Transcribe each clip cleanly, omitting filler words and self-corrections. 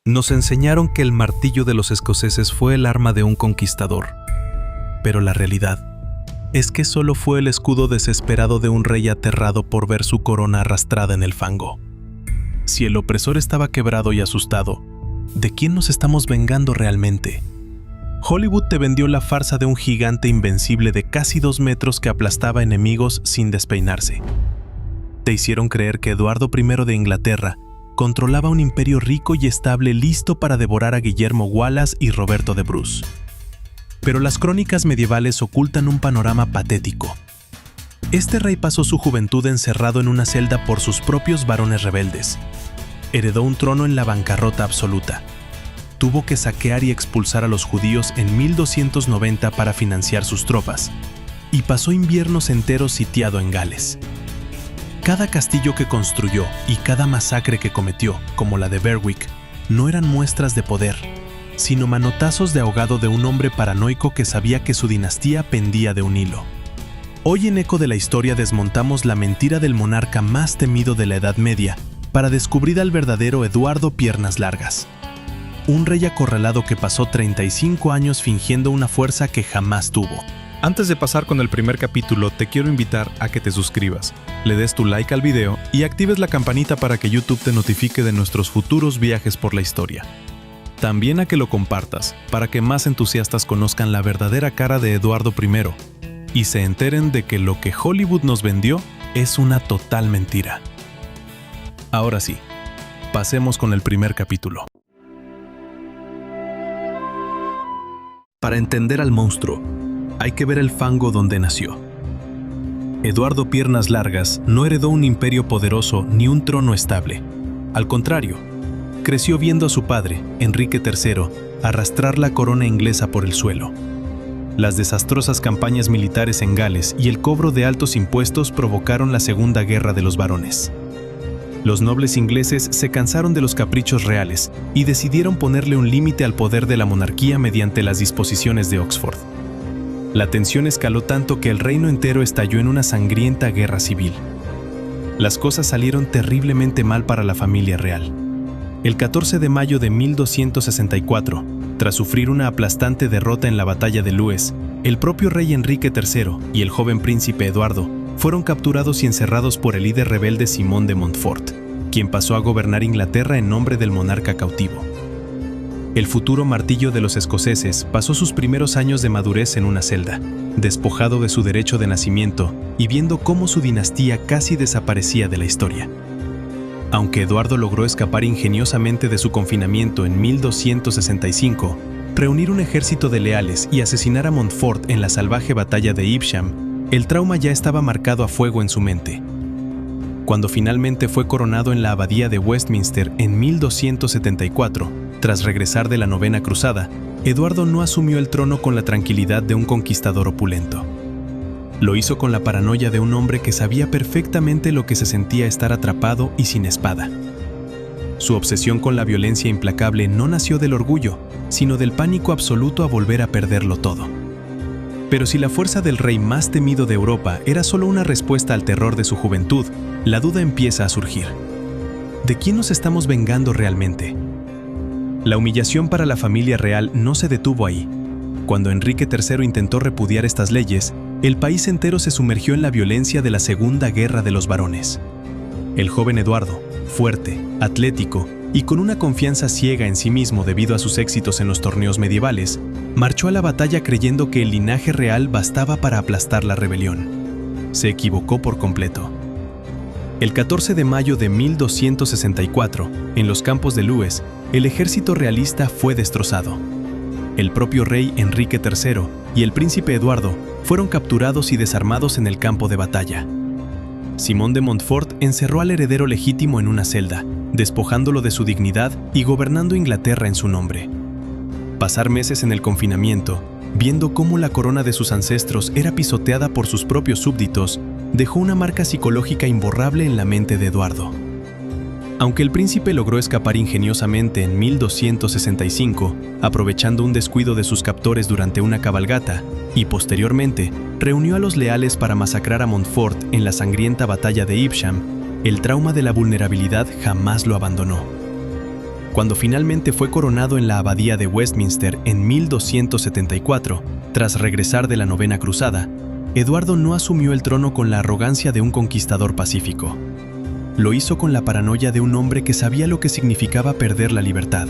Nos enseñaron que el martillo de los escoceses fue el arma de un conquistador. Pero la realidad es que solo fue el escudo desesperado de un rey aterrado por ver su corona arrastrada en el fango. Si el opresor estaba quebrado y asustado, ¿de quién nos estamos vengando realmente? Hollywood te vendió la farsa de un gigante invencible de casi 2 metros que aplastaba enemigos sin despeinarse. Te hicieron creer que Eduardo I de Inglaterra controlaba un imperio rico y estable listo para devorar a Guillermo Wallace y Roberto de Bruce. Pero las crónicas medievales ocultan un panorama patético. Este rey pasó su juventud encerrado en una celda por sus propios varones rebeldes. Heredó un trono en la bancarrota absoluta. Tuvo que saquear y expulsar a los judíos en 1290 para financiar sus tropas, y pasó inviernos enteros sitiado en Gales. Cada castillo que construyó y cada masacre que cometió, como la de Berwick, no eran muestras de poder, sino manotazos de ahogado de un hombre paranoico que sabía que su dinastía pendía de un hilo. Hoy en Eco de la Historia desmontamos la mentira del monarca más temido de la Edad Media para descubrir al verdadero Eduardo Piernas Largas. Un rey acorralado que pasó 35 años fingiendo una fuerza que jamás tuvo. Antes de pasar con el primer capítulo, te quiero invitar a que te suscribas, le des tu like al video y actives la campanita para que YouTube te notifique de nuestros futuros viajes por la historia. También a que lo compartas, para que más entusiastas conozcan la verdadera cara de Eduardo I y se enteren de que lo que Hollywood nos vendió es una total mentira. Ahora sí, pasemos con el primer capítulo. Para entender al monstruo, hay que ver el fango donde nació. Eduardo Piernas Largas no heredó un imperio poderoso ni un trono estable. Al contrario, creció viendo a su padre, Enrique III, arrastrar la corona inglesa por el suelo. Las desastrosas campañas militares en Gales y el cobro de altos impuestos provocaron la Segunda Guerra de los Barones. Los nobles ingleses se cansaron de los caprichos reales y decidieron ponerle un límite al poder de la monarquía mediante las disposiciones de Oxford. La tensión escaló tanto que el reino entero estalló en una sangrienta guerra civil. Las cosas salieron terriblemente mal para la familia real. El 14 de mayo de 1264, tras sufrir una aplastante derrota en la batalla de Lewes, el propio rey Enrique III y el joven príncipe Eduardo fueron capturados y encerrados por el líder rebelde Simón de Montfort, quien pasó a gobernar Inglaterra en nombre del monarca cautivo. El futuro martillo de los escoceses pasó sus primeros años de madurez en una celda, despojado de su derecho de nacimiento y viendo cómo su dinastía casi desaparecía de la historia. Aunque Eduardo logró escapar ingeniosamente de su confinamiento en 1265, reunir un ejército de leales y asesinar a Montfort en la salvaje batalla de Evesham, el trauma ya estaba marcado a fuego en su mente. Cuando finalmente fue coronado en la abadía de Westminster en 1274, tras regresar de la Novena Cruzada, Eduardo no asumió el trono con la tranquilidad de un conquistador opulento. Lo hizo con la paranoia de un hombre que sabía perfectamente lo que se sentía estar atrapado y sin espada. Su obsesión con la violencia implacable no nació del orgullo, sino del pánico absoluto a volver a perderlo todo. Pero si la fuerza del rey más temido de Europa era solo una respuesta al terror de su juventud, la duda empieza a surgir. ¿De quién nos estamos vengando realmente? La humillación para la familia real no se detuvo ahí. Cuando Enrique III intentó repudiar estas leyes, el país entero se sumergió en la violencia de la Segunda Guerra de los Barones. El joven Eduardo, fuerte, atlético y con una confianza ciega en sí mismo debido a sus éxitos en los torneos medievales, marchó a la batalla creyendo que el linaje real bastaba para aplastar la rebelión. Se equivocó por completo. El 14 de mayo de 1264, en los campos de Lewes, el ejército realista fue destrozado. El propio rey Enrique III y el príncipe Eduardo fueron capturados y desarmados en el campo de batalla. Simón de Montfort encerró al heredero legítimo en una celda, despojándolo de su dignidad y gobernando Inglaterra en su nombre. Pasar meses en el confinamiento, viendo cómo la corona de sus ancestros era pisoteada por sus propios súbditos, dejó una marca psicológica imborrable en la mente de Eduardo. Aunque el príncipe logró escapar ingeniosamente en 1265, aprovechando un descuido de sus captores durante una cabalgata, y posteriormente reunió a los leales para masacrar a Montfort en la sangrienta batalla de Evesham, el trauma de la vulnerabilidad jamás lo abandonó. Cuando finalmente fue coronado en la abadía de Westminster en 1274, tras regresar de la Novena Cruzada, Eduardo no asumió el trono con la arrogancia de un conquistador pacífico. Lo hizo con la paranoia de un hombre que sabía lo que significaba perder la libertad.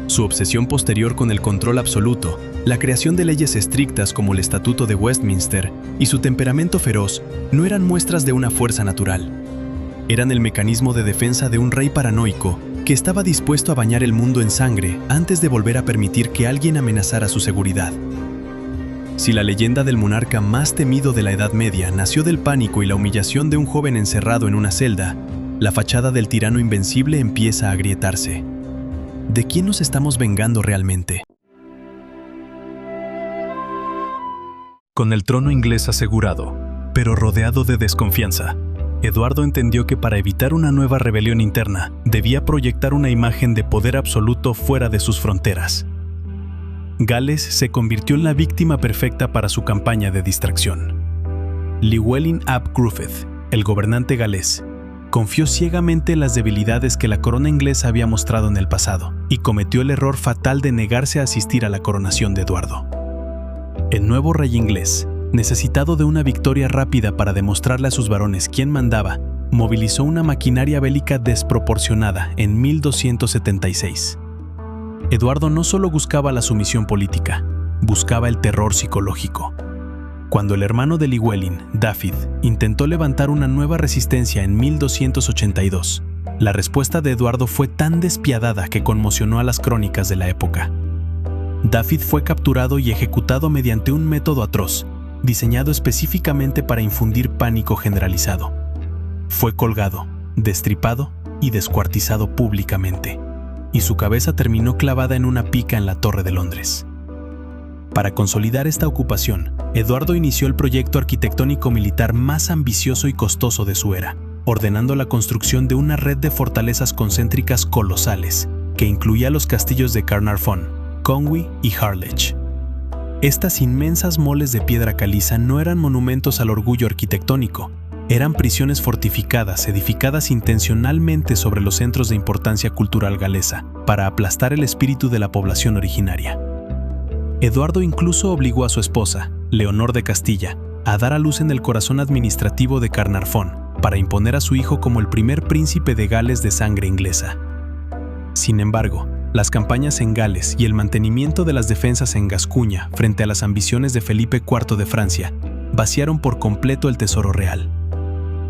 Su obsesión posterior con el control absoluto, la creación de leyes estrictas como el Estatuto de Westminster y su temperamento feroz no eran muestras de una fuerza natural. Eran el mecanismo de defensa de un rey paranoico que estaba dispuesto a bañar el mundo en sangre antes de volver a permitir que alguien amenazara su seguridad. Si la leyenda del monarca más temido de la Edad Media nació del pánico y la humillación de un joven encerrado en una celda, la fachada del tirano invencible empieza a agrietarse. ¿De quién nos estamos vengando realmente? Con el trono inglés asegurado, pero rodeado de desconfianza, Eduardo entendió que para evitar una nueva rebelión interna, debía proyectar una imagen de poder absoluto fuera de sus fronteras. Gales se convirtió en la víctima perfecta para su campaña de distracción. Llywelyn ap Gruffydd, el gobernante galés, confió ciegamente en las debilidades que la corona inglesa había mostrado en el pasado y cometió el error fatal de negarse a asistir a la coronación de Eduardo. El nuevo rey inglés, necesitado de una victoria rápida para demostrarle a sus varones quién mandaba, movilizó una maquinaria bélica desproporcionada en 1276. Eduardo no solo buscaba la sumisión política, buscaba el terror psicológico. Cuando el hermano de Llywelyn, Dafydd, intentó levantar una nueva resistencia en 1282, la respuesta de Eduardo fue tan despiadada que conmocionó a las crónicas de la época. Dafydd fue capturado y ejecutado mediante un método atroz, diseñado específicamente para infundir pánico generalizado. Fue colgado, destripado y descuartizado públicamente, y su cabeza terminó clavada en una pica en la Torre de Londres. Para consolidar esta ocupación, Eduardo inició el proyecto arquitectónico militar más ambicioso y costoso de su era, ordenando la construcción de una red de fortalezas concéntricas colosales, que incluía los castillos de Carnarvon, Conwy y Harlech. Estas inmensas moles de piedra caliza no eran monumentos al orgullo arquitectónico, eran prisiones fortificadas edificadas intencionalmente sobre los centros de importancia cultural galesa, para aplastar el espíritu de la población originaria. Eduardo incluso obligó a su esposa, Leonor de Castilla, a dar a luz en el corazón administrativo de Carnarvon, para imponer a su hijo como el primer príncipe de Gales de sangre inglesa. Sin embargo, las campañas en Gales y el mantenimiento de las defensas en Gascuña frente a las ambiciones de Felipe IV de Francia vaciaron por completo el tesoro real.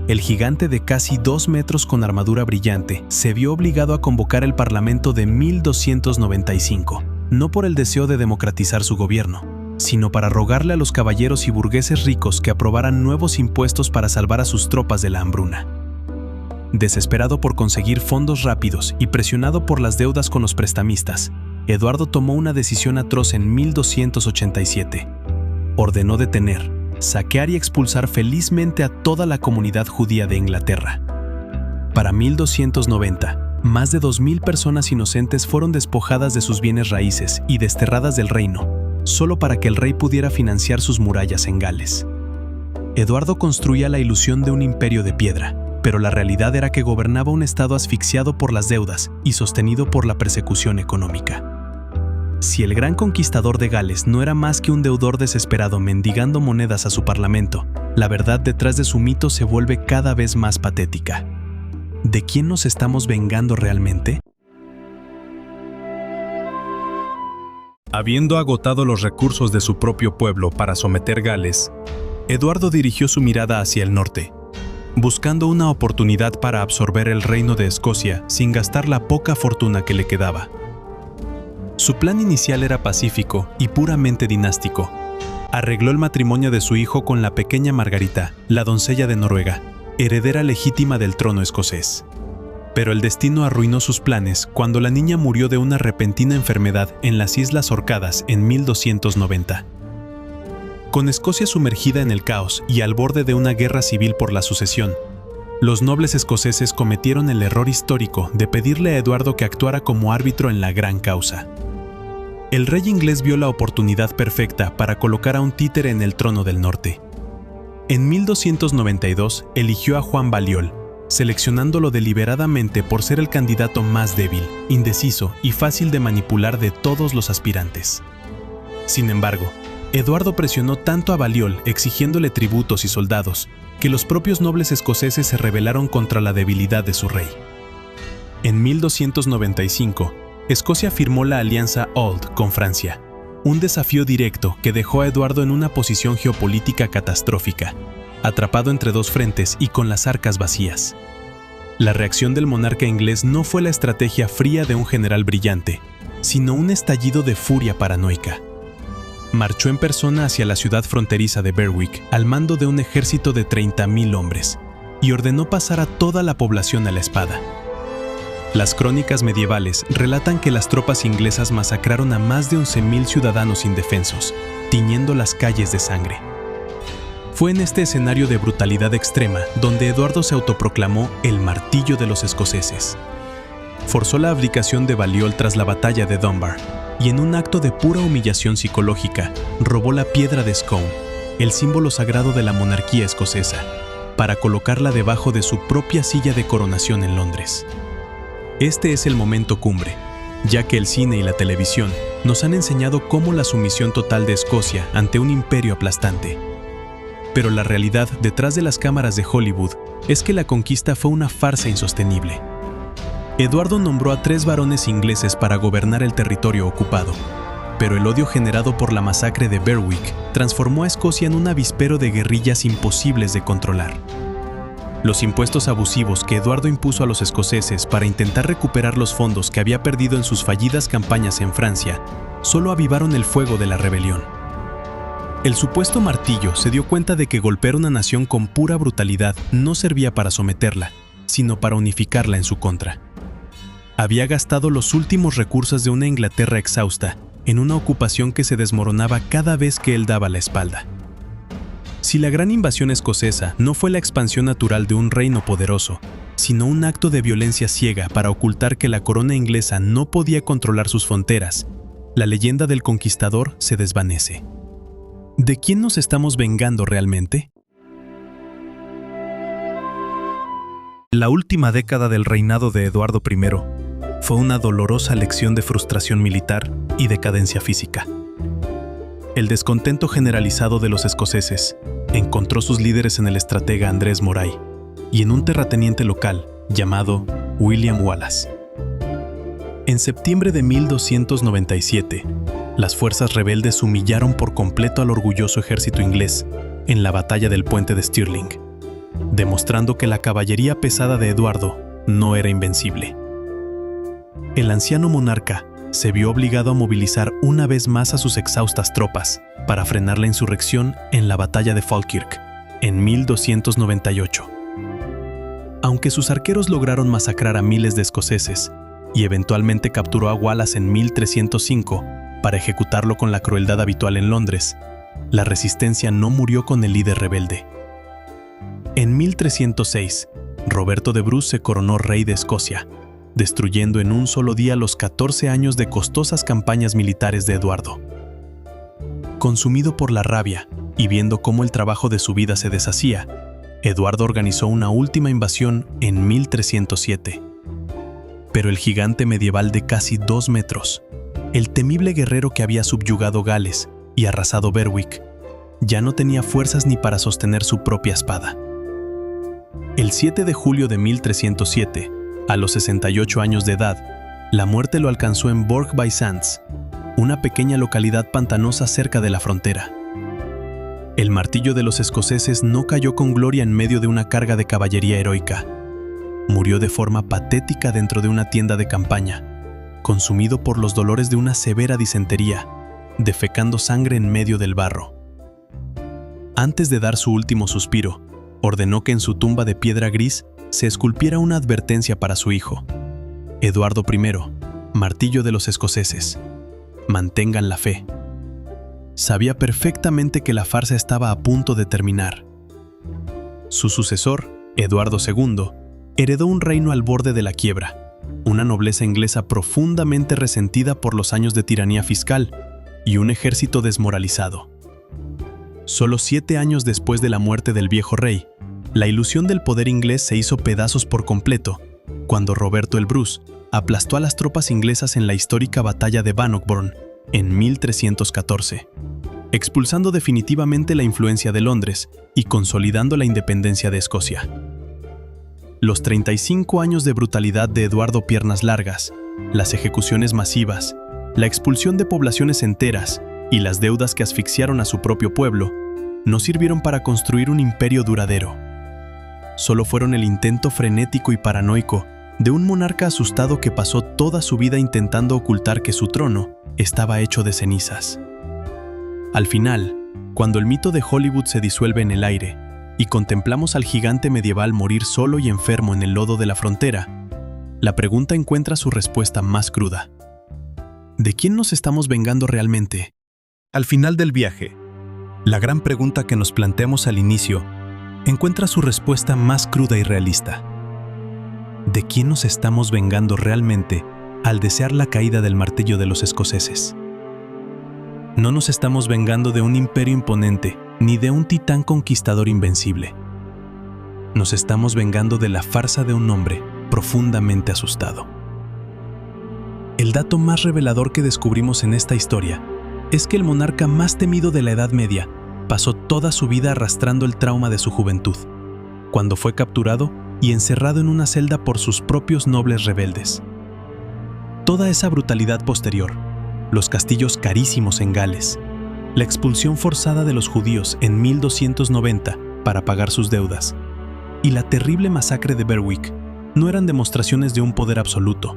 El gigante de casi 2 metros con armadura brillante se vio obligado a convocar el Parlamento de 1295, no por el deseo de democratizar su gobierno, sino para rogarle a los caballeros y burgueses ricos que aprobaran nuevos impuestos para salvar a sus tropas de la hambruna. Desesperado por conseguir fondos rápidos y presionado por las deudas con los prestamistas, Eduardo tomó una decisión atroz en 1287. Ordenó detener, saquear y expulsar felizmente a toda la comunidad judía de Inglaterra. Para 1290, más de 2.000 personas inocentes fueron despojadas de sus bienes raíces y desterradas del reino, solo para que el rey pudiera financiar sus murallas en Gales. Eduardo construía la ilusión de un imperio de piedra, pero la realidad era que gobernaba un estado asfixiado por las deudas y sostenido por la persecución económica. Si el gran conquistador de Gales no era más que un deudor desesperado mendigando monedas a su parlamento, la verdad detrás de su mito se vuelve cada vez más patética. ¿De quién nos estamos vengando realmente? Habiendo agotado los recursos de su propio pueblo para someter Gales, Eduardo dirigió su mirada hacia el norte, buscando una oportunidad para absorber el reino de Escocia sin gastar la poca fortuna que le quedaba. Su plan inicial era pacífico y puramente dinástico. Arregló el matrimonio de su hijo con la pequeña Margarita, la doncella de Noruega, heredera legítima del trono escocés. Pero el destino arruinó sus planes cuando la niña murió de una repentina enfermedad en las Islas Orcadas en 1290. Con Escocia sumergida en el caos y al borde de una guerra civil por la sucesión, los nobles escoceses cometieron el error histórico de pedirle a Eduardo que actuara como árbitro en la gran causa. El rey inglés vio la oportunidad perfecta para colocar a un títere en el trono del norte. En 1292 eligió a Juan Balliol, seleccionándolo deliberadamente por ser el candidato más débil, indeciso y fácil de manipular de todos los aspirantes. Sin embargo, Eduardo presionó tanto a Balliol exigiéndole tributos y soldados, que los propios nobles escoceses se rebelaron contra la debilidad de su rey. En 1295, Escocia firmó la alianza Old con Francia, un desafío directo que dejó a Eduardo en una posición geopolítica catastrófica, atrapado entre dos frentes y con las arcas vacías. La reacción del monarca inglés no fue la estrategia fría de un general brillante, sino un estallido de furia paranoica. Marchó en persona hacia la ciudad fronteriza de Berwick al mando de un ejército de 30.000 hombres y ordenó pasar a toda la población a la espada. Las crónicas medievales relatan que las tropas inglesas masacraron a más de 11.000 ciudadanos indefensos, tiñendo las calles de sangre. Fue en este escenario de brutalidad extrema donde Eduardo se autoproclamó el martillo de los escoceses. Forzó la abdicación de Balliol tras la batalla de Dunbar, y en un acto de pura humillación psicológica, robó la piedra de Scone, el símbolo sagrado de la monarquía escocesa, para colocarla debajo de su propia silla de coronación en Londres. Este es el momento cumbre, ya que el cine y la televisión nos han enseñado cómo la sumisión total de Escocia ante un imperio aplastante. Pero la realidad detrás de las cámaras de Hollywood es que la conquista fue una farsa insostenible. Eduardo nombró a 3 varones ingleses para gobernar el territorio ocupado, pero el odio generado por la masacre de Berwick transformó a Escocia en un avispero de guerrillas imposibles de controlar. Los impuestos abusivos que Eduardo impuso a los escoceses para intentar recuperar los fondos que había perdido en sus fallidas campañas en Francia solo avivaron el fuego de la rebelión. El supuesto martillo se dio cuenta de que golpear una nación con pura brutalidad no servía para someterla, sino para unificarla en su contra. Había gastado los últimos recursos de una Inglaterra exhausta en una ocupación que se desmoronaba cada vez que él daba la espalda. Si la gran invasión escocesa no fue la expansión natural de un reino poderoso, sino un acto de violencia ciega para ocultar que la corona inglesa no podía controlar sus fronteras, la leyenda del conquistador se desvanece. ¿De quién nos estamos vengando realmente? La última década del reinado de Eduardo I fue una dolorosa lección de frustración militar y decadencia física. El descontento generalizado de los escoceses encontró sus líderes en el estratega Andrés Moray y en un terrateniente local llamado William Wallace. En septiembre de 1297, las fuerzas rebeldes humillaron por completo al orgulloso ejército inglés en la batalla del puente de Stirling, demostrando que la caballería pesada de Eduardo no era invencible. El anciano monarca se vio obligado a movilizar una vez más a sus exhaustas tropas para frenar la insurrección en la batalla de Falkirk en 1298. Aunque sus arqueros lograron masacrar a miles de escoceses y eventualmente capturó a Wallace en 1305 para ejecutarlo con la crueldad habitual en Londres, la resistencia no murió con el líder rebelde. En 1306, Roberto de Bruce se coronó rey de Escocia, destruyendo en un solo día los 14 años de costosas campañas militares de Eduardo. Consumido por la rabia y viendo cómo el trabajo de su vida se deshacía, Eduardo organizó una última invasión en 1307. Pero el gigante medieval de casi 2 metros, el temible guerrero que había subyugado Gales y arrasado Berwick, ya no tenía fuerzas ni para sostener su propia espada. El 7 de julio de 1307, a los 68 años de edad, la muerte lo alcanzó en Bourg-by-Sands, una pequeña localidad pantanosa cerca de la frontera. El martillo de los escoceses no cayó con gloria en medio de una carga de caballería heroica. Murió de forma patética dentro de una tienda de campaña, consumido por los dolores de una severa disentería, defecando sangre en medio del barro. Antes de dar su último suspiro, ordenó que en su tumba de piedra gris se esculpiera una advertencia para su hijo. Eduardo I, martillo de los escoceses, mantengan la fe. Sabía perfectamente que la farsa estaba a punto de terminar. Su sucesor, Eduardo II, heredó un reino al borde de la quiebra, una nobleza inglesa profundamente resentida por los años de tiranía fiscal y un ejército desmoralizado. Solo 7 años después de la muerte del viejo rey, La ilusión del poder inglés se hizo pedazos por completo cuando Roberto el Bruce aplastó a las tropas inglesas en la histórica batalla de Bannockburn en 1314, expulsando definitivamente la influencia de Londres y consolidando la independencia de Escocia. Los 35 años de brutalidad de Eduardo Piernas Largas, las ejecuciones masivas, la expulsión de poblaciones enteras y las deudas que asfixiaron a su propio pueblo, no sirvieron para construir un imperio duradero. Solo fueron el intento frenético y paranoico de un monarca asustado que pasó toda su vida intentando ocultar que su trono estaba hecho de cenizas. Al final, cuando el mito de Hollywood se disuelve en el aire y contemplamos al gigante medieval morir solo y enfermo en el lodo de la frontera, la pregunta encuentra su respuesta más cruda. ¿De quién nos estamos vengando realmente? Al final del viaje, la gran pregunta que nos planteamos al inicio encuentra su respuesta más cruda y realista. ¿De quién nos estamos vengando realmente al desear la caída del martillo de los escoceses? No nos estamos vengando de un imperio imponente ni de un titán conquistador invencible. Nos estamos vengando de la farsa de un hombre profundamente asustado. El dato más revelador que descubrimos en esta historia es que el monarca más temido de la Edad Media pasó toda su vida arrastrando el trauma de su juventud, cuando fue capturado y encerrado en una celda por sus propios nobles rebeldes. Toda esa brutalidad posterior, los castillos carísimos en Gales, la expulsión forzada de los judíos en 1290 para pagar sus deudas, y la terrible masacre de Berwick no eran demostraciones de un poder absoluto,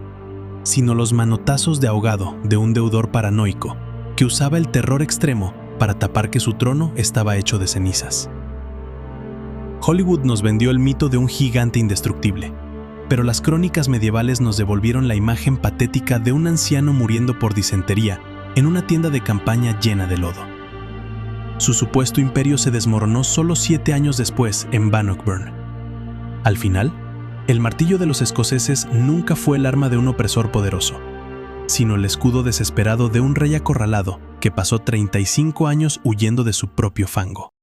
sino los manotazos de ahogado de un deudor paranoico que usaba el terror extremo para tapar que su trono estaba hecho de cenizas. Hollywood nos vendió el mito de un gigante indestructible, pero las crónicas medievales nos devolvieron la imagen patética de un anciano muriendo por disentería en una tienda de campaña llena de lodo. Su supuesto imperio se desmoronó solo 7 años después en Bannockburn. Al final, el martillo de los escoceses nunca fue el arma de un opresor poderoso, sino el escudo desesperado de un rey acorralado que pasó 35 años huyendo de su propio fango.